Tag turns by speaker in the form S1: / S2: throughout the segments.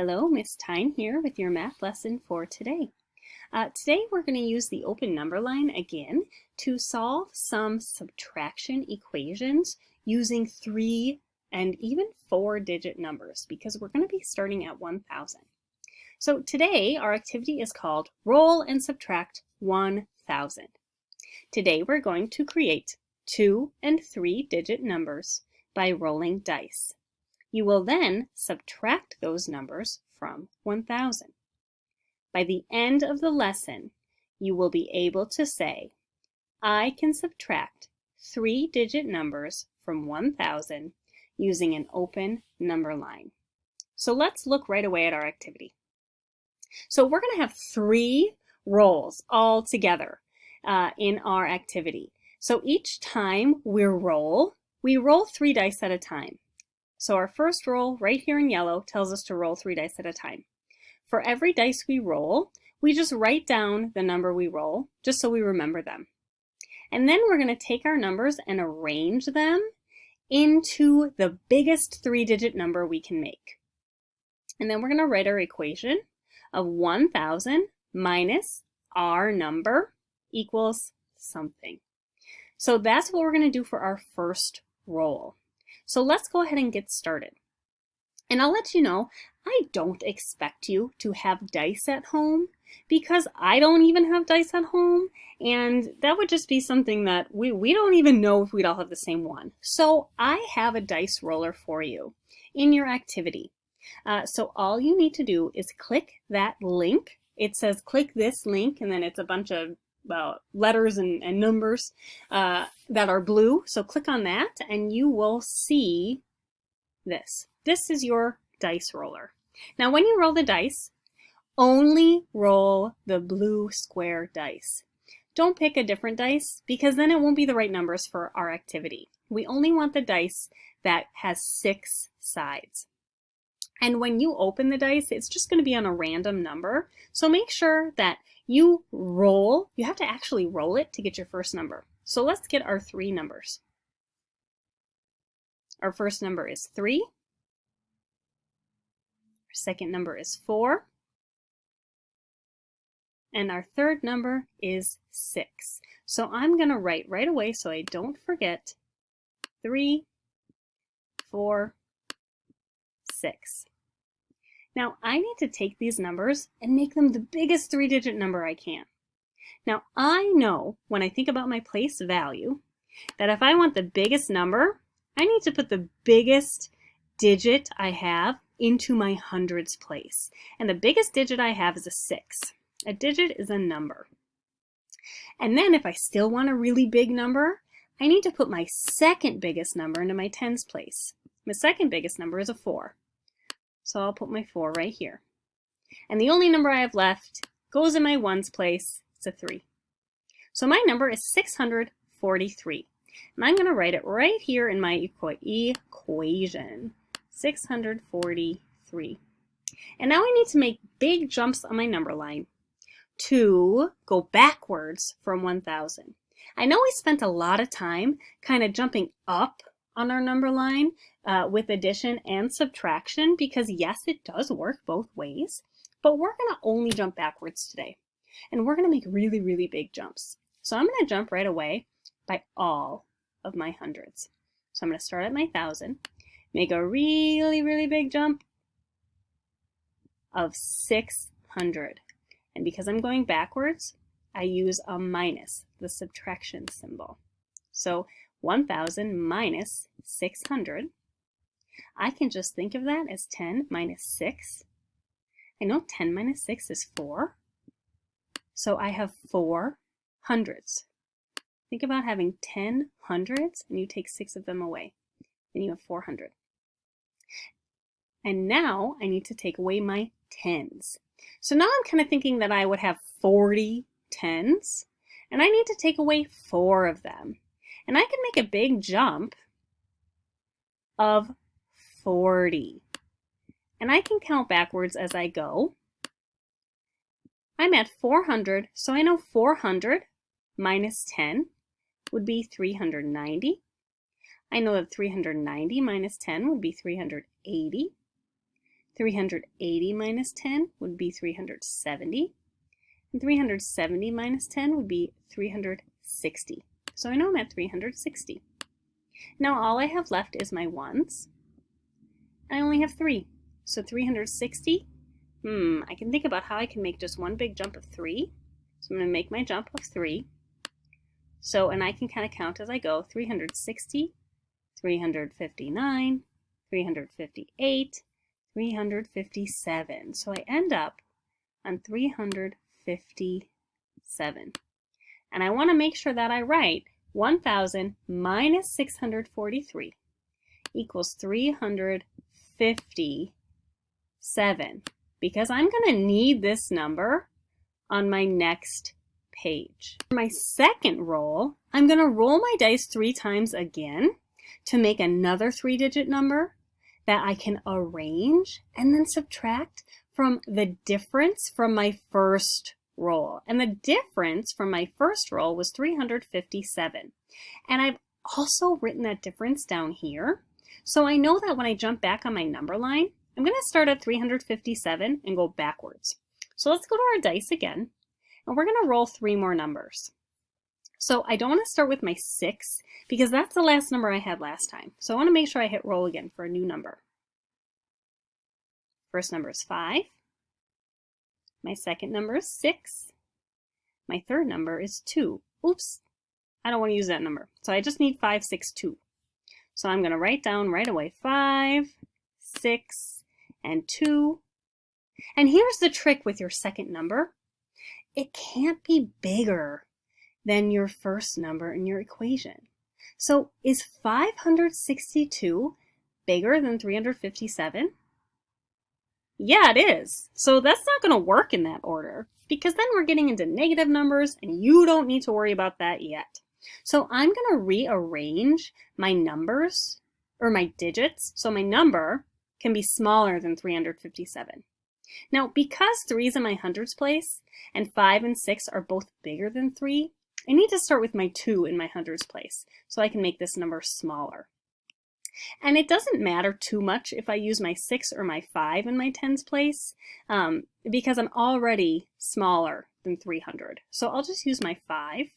S1: Hello, Miss Tyne here with your math lesson for today. Today we're going to use the open number line again to solve some subtraction equations using 3 and even 4-digit numbers because we're going to be starting at 1,000. So today our activity is called Roll and Subtract 1,000. Today we're going to create 2 and 3-digit numbers by rolling dice. You will then subtract those numbers from 1,000. By the end of the lesson, you will be able to say, I can subtract 3-digit numbers from 1,000 using an open number line. So let's look right away at our activity. So we're going to have 3 rolls all together in our activity. So each time we roll 3 dice at a time. So our first roll right here in yellow tells us to roll 3 dice at a time. For every dice we roll, we just write down the number we roll just so we remember them. And then we're going to take our numbers and arrange them into the biggest 3-digit number we can make. And then we're going to write our equation of 1,000 minus our number equals something. So that's what we're going to do for our first roll. So let's go ahead and get started. And I'll let you know, I don't expect you to have dice at home because I don't even have dice at home, and that would just be something that we don't even know if we'd all have the same one. So I have a dice roller for you in your activity. So all you need to do is click that link. It says click this link, and then it's a bunch of letters and numbers that are blue. So click on that and you will see this. This is your dice roller. Now when you roll the dice, only roll the blue square dice. Don't pick a different dice because then it won't be the right numbers for our activity. We only want the dice that has 6 sides. And when you open the dice, it's just going to be on a random number. So make sure that you have to actually roll it to get your first number. So let's get our 3 numbers. Our first number is 3. Our second number is 4. And our third number is 6. So I'm going to write right away so I don't forget 3, 4, 6. Now I need to take these numbers and make them the biggest 3-digit number I can. Now I know when I think about my place value that if I want the biggest number, I need to put the biggest digit I have into my hundreds place. And the biggest digit I have is a 6. A digit is a number. And then if I still want a really big number, I need to put my second biggest number into my tens place. My second biggest number is a 4. So I'll put my 4 right here. And the only number I have left goes in my ones place. It's a 3. So my number is 643. And I'm going to write it right here in my equation. 643. And now I need to make big jumps on my number line to go backwards from 1,000. I know we spent a lot of time kind of jumping up on our number line with addition and subtraction because yes, it does work both ways, but we're going to only jump backwards today. And we're going to make really, really big jumps. So I'm going to jump right away by all of my hundreds. So I'm going to start at my 1,000, make a really, really big jump of 600. And because I'm going backwards, I use a minus, the subtraction symbol. So 1,000 minus 600. I can just think of that as 10 minus 6. I know 10 minus 6 is 4. So I have 4 hundreds. Think about having 10 hundreds and you take 6 of them away. Then you have 400. And now I need to take away my tens. So now I'm kind of thinking that I would have 40 tens and I need to take away 4 of them. And I can make a big jump of 40. And I can count backwards as I go. I'm at 400, so I know 400 minus 10 would be 390. I know that 390 minus 10 would be 380. 380 minus 10 would be 370. And 370 minus 10 would be 360. So I know I'm at 360. Now all I have left is my ones. I only have 3. So 360, I can think about how I can make just one big jump of 3. So I'm going to make my jump of 3. So, and I can kind of count as I go, 360, 359, 358, 357. So I end up on 357. And I want to make sure that I write 1,000 minus 643 equals 357, because I'm going to need this number on my next page. For my second roll, I'm going to roll my dice 3 times again to make another 3-digit number that I can arrange and then subtract from the difference from my first roll. And the difference from my first roll was 357. And I've also written that difference down here. So I know that when I jump back on my number line, I'm going to start at 357 and go backwards. So let's go to our dice again, and we're going to roll 3 more numbers. So I don't want to start with my 6 because that's the last number I had last time. So I want to make sure I hit roll again for a new number. First number is 5. My second number is 6. My third number is 2. Oops, I don't want to use that number. So I just need 5, 6, 2. So I'm going to write down right away 5, 6, and 2. And here's the trick with your second number. It can't be bigger than your first number in your equation. So is 562 bigger than 357? Yeah, it is. So that's not going to work in that order because then we're getting into negative numbers and you don't need to worry about that yet. So I'm going to rearrange my numbers or my digits so my number can be smaller than 357. Now, because 3 is in my hundreds place and 5 and 6 are both bigger than 3, I need to start with my 2 in my hundreds place so I can make this number smaller. And it doesn't matter too much if I use my 6 or my 5 in my tens place because I'm already smaller than 300. So I'll just use my 5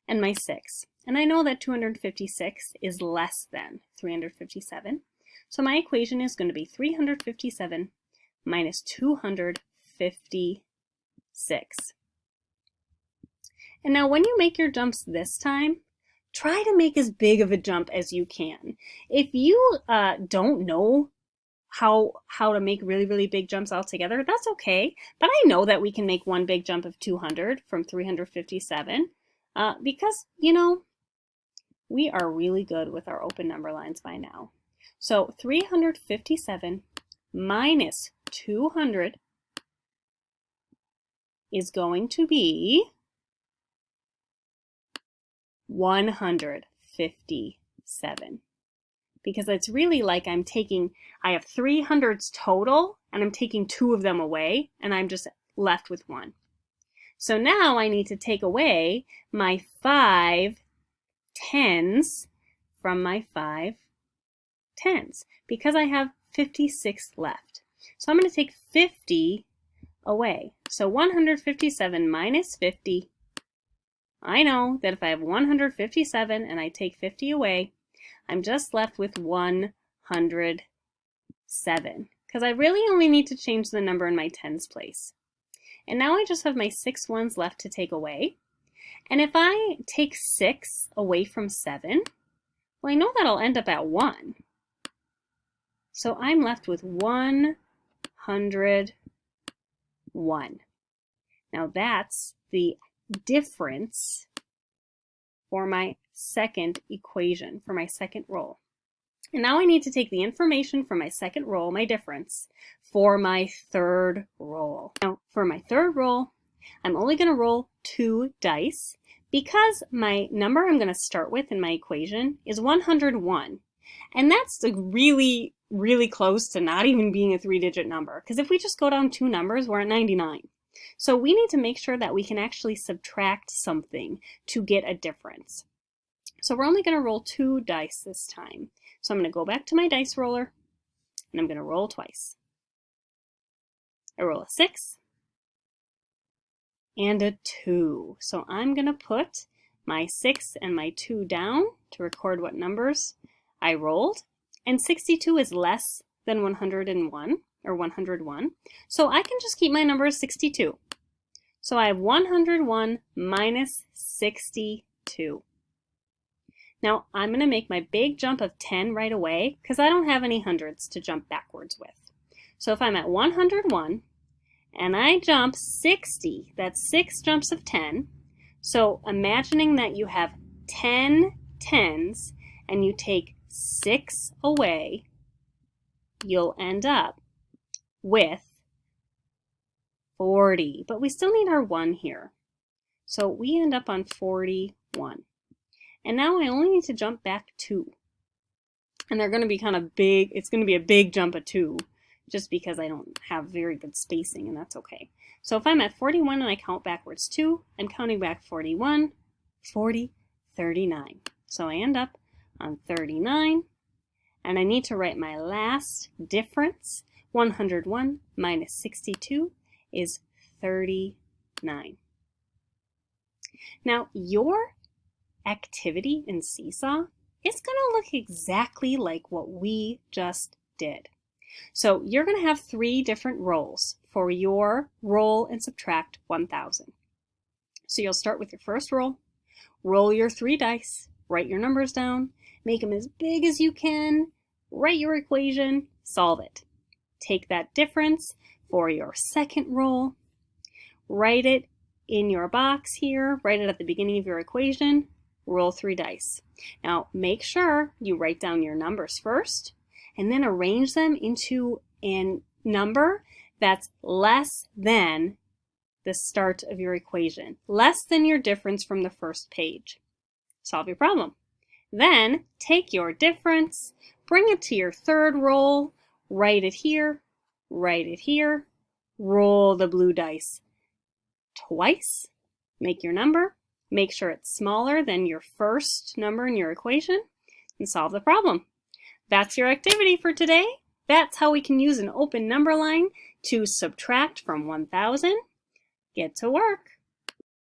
S1: and my 6. And I know that 256 is less than 357. So my equation is going to be 357 minus 256. And now when you make your jumps this time, try to make as big of a jump as you can. If you don't know how to make really, really big jumps altogether, that's okay. But I know that we can make one big jump of 200 from 357 because, you know, we are really good with our open number lines by now. So 357 minus 200 is going to be 157, because it's really like I have 300s total and I'm taking 2 of them away and I'm just left with 1. So now I need to take away my 5 tens from my 5 tens because I have 56 left. So I'm going to take 50 away. So 157 minus 50. I know that if I have 157 and I take 50 away, I'm just left with 107 because I really only need to change the number in my tens place. And now I just have my 6 ones left to take away. And if I take 6 away from 7, well, I know that'll end up at 1. So I'm left with 101. Now that's the difference for my second equation, for my second roll. And now I need to take the information from my second roll, my difference, for my third roll. Now, for my third roll, I'm only going to roll 2 dice because my number I'm going to start with in my equation is 101. And that's really, really close to not even being a 3-digit number. Because if we just go down 2 numbers, we're at 99. So we need to make sure that we can actually subtract something to get a difference. So we're only going to roll 2 dice this time. So I'm going to go back to my dice roller and I'm going to roll twice. I roll a 6 and a 2. So I'm going to put my 6 and my 2 down to record what numbers I rolled. And 62 is less than 101, or 101. So I can just keep my number as 62. So I have 101 minus 62. Now I'm going to make my big jump of 10 right away because I don't have any hundreds to jump backwards with. So if I'm at 101 and I jump 60, that's 6 jumps of 10. So imagining that you have 10 tens and you take 6 away, you'll end up with 40. But we still need our 1 here. So we end up on 41. And now I only need to jump back 2. And they're going to be kind of big. It's going to be a big jump of 2 just because I don't have very good spacing, and that's okay. So if I'm at 41 and I count backwards 2, I'm counting back 41, 40, 39. So I end up on 39, and I need to write my last difference. 101 minus 62 is 39. Now your activity in Seesaw is going to look exactly like what we just did. So you're going to have 3 different rolls for your roll and subtract 1,000. So you'll start with your first roll, roll your 3 dice, write your numbers down, make them as big as you can, write your equation, solve it. Take that difference for your second roll, write it in your box here, write it at the beginning of your equation, roll 3 dice. Now make sure you write down your numbers first and then arrange them into a number that's less than the start of your equation, less than your difference from the first page. Solve your problem. Then take your difference, bring it to your third roll, write it here, roll the blue dice twice, make your number, make sure it's smaller than your first number in your equation, and solve the problem. That's your activity for today. That's how we can use an open number line to subtract from 1,000. Get to work.